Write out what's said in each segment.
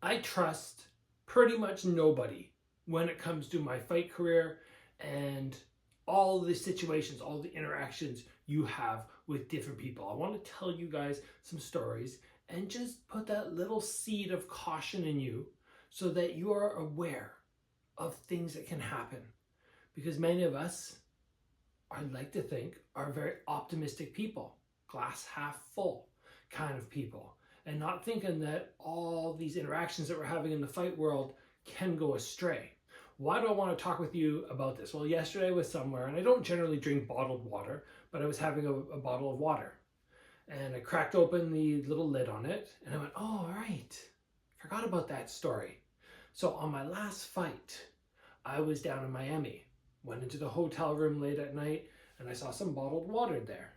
I trust pretty much nobody when it comes to my fight career and all the situations, all the interactions you have with different people. I want to tell you guys some stories and just put that little seed of caution in you so that you are aware of things that can happen. Because many of us, I like to think, are very optimistic people, glass half full kind of people, and not thinking that all these interactions that we're having in the fight world can go astray. Why do I want to talk with you about this? Well, yesterday I was somewhere, and I don't generally drink bottled water, but I was having a bottle of water. And I cracked open the little lid on it, and I went, oh, all right. Forgot about that story. So on my last fight, I was down in Miami, went into the hotel room late at night, and I saw some bottled water there.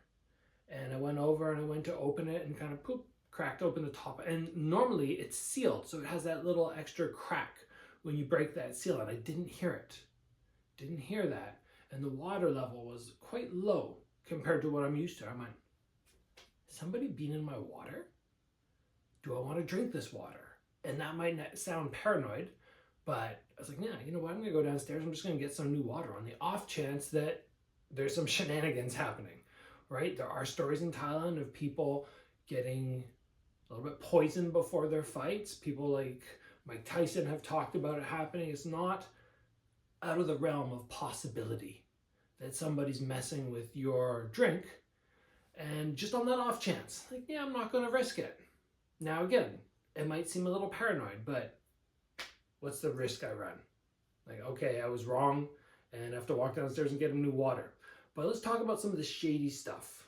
And I went over and I went to open it and kind of cracked open the top. And normally it's sealed, so it has that little extra crack when you break that seal, and I didn't hear it. Didn't hear that. And the water level was quite low compared to what I'm used to. I went, somebody been in my water? Do I want to drink this water? And that might not sound paranoid, but I was like, yeah, you know what? I'm going to go downstairs. I'm just going to get some new water on the off chance that there's some shenanigans happening, right? There are stories in Thailand of people getting a little bit poisoned before their fights. People like Mike Tyson have talked about it happening. It's not out of the realm of possibility that somebody's messing with your drink. And just on that off chance, like, yeah, I'm not going to risk it. Now, again, it might seem a little paranoid, but what's the risk I run? Like, okay, I was wrong and I have to walk downstairs and get him new water. But let's talk about some of the shady stuff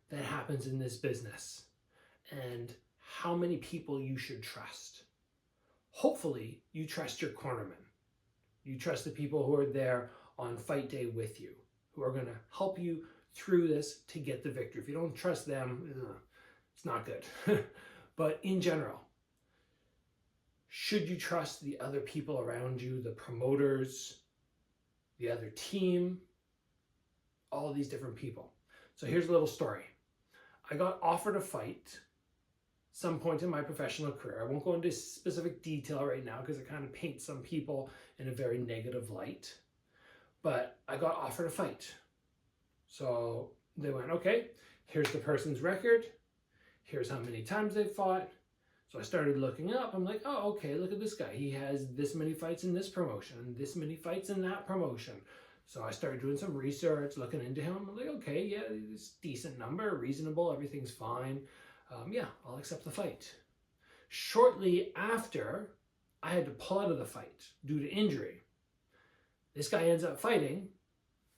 that happens in this business and how many people you should trust. Hopefully, you trust your cornermen. You trust the people who are there on fight day with you, who are going to help you through this to get the victory. If you don't trust them, it's not good. But in general, should you trust the other people around you, the promoters, the other team, all these different people? So here's a little story. I got offered a fight some point in my professional career. I won't go into specific detail right now because it kind of paints some people in a very negative light. But I got offered a fight. So they went, okay, here's the person's record. Here's how many times they've fought. So I started looking up. I'm like, oh, okay, look at this guy. He has this many fights in this promotion and this many fights in that promotion. So I started doing some research, looking into him. I'm like, okay, yeah, it's a decent number, reasonable, everything's fine. Yeah, I'll accept the fight. Shortly after, I had to pull out of the fight due to injury. This guy ends up fighting.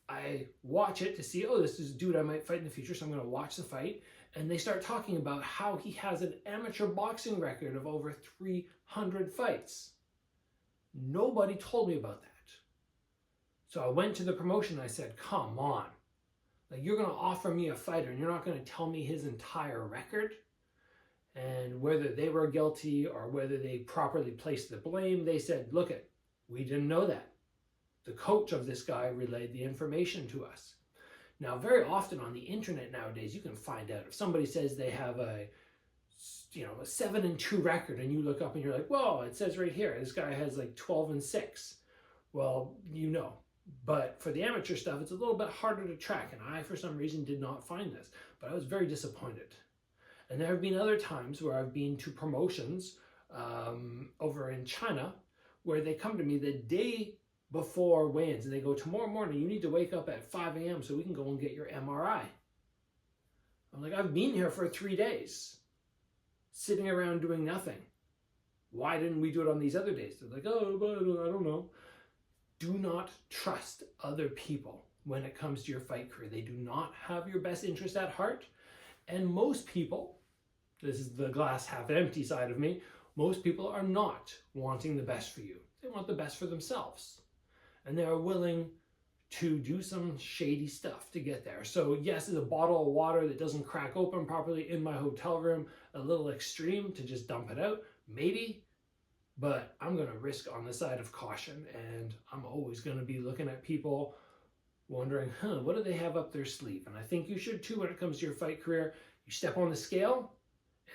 I watch it to see, oh, this is a dude I might fight in the future, so I'm going to watch the fight. And they start talking about how he has an amateur boxing record of over 300 fights. Nobody told me about that. So I went to the promotion and I said, come on. Like, you're going to offer me a fighter and you're not going to tell me his entire record? And whether they were guilty or whether they properly placed the blame, they said, look it, we didn't know that. The coach of this guy relayed the information to us. Now, very often on the internet nowadays, you can find out if somebody says they have a 7-2 record, and you look up and you're like, whoa, it says right here, this guy has like 12-6. Well, you know. But for the amateur stuff, it's a little bit harder to track, and I, for some reason, did not find this. But I was very disappointed. And there have been other times where I've been to promotions over in China where they come to me the day before weigh-ins, and they go, tomorrow morning, you need to wake up at 5 a.m. so we can go and get your MRI. I'm like, I've been here for 3 days, sitting around doing nothing. Why didn't we do it on these other days? They're like, oh, but I don't know. Do not trust other people when it comes to your fight career. They do not have your best interest at heart. And most people, this is the glass half empty side of me, most people are not wanting the best for you. They want the best for themselves. And they are willing to do some shady stuff to get there. So yes, it's a bottle of water that doesn't crack open properly in my hotel room, a little extreme to just dump it out, maybe, but I'm gonna risk on the side of caution, and I'm always gonna be looking at people wondering, what do they have up their sleeve? And I think you should too when it comes to your fight career. You step on the scale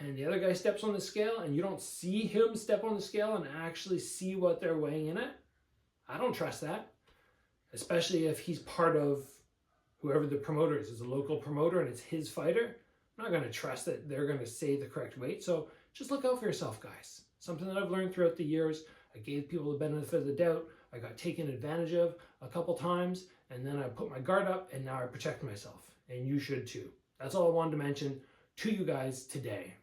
and the other guy steps on the scale and you don't see him step on the scale and actually see what they're weighing in at, I don't trust that. Especially if he's part of whoever the promoter is a local promoter and it's his fighter. I'm not going to trust that they're going to say the correct weight. So just look out for yourself, guys. Something that I've learned throughout the years. I gave people the benefit of the doubt. I got taken advantage of a couple times, and then I put my guard up, and now I protect myself. And you should too. That's all I wanted to mention to you guys today.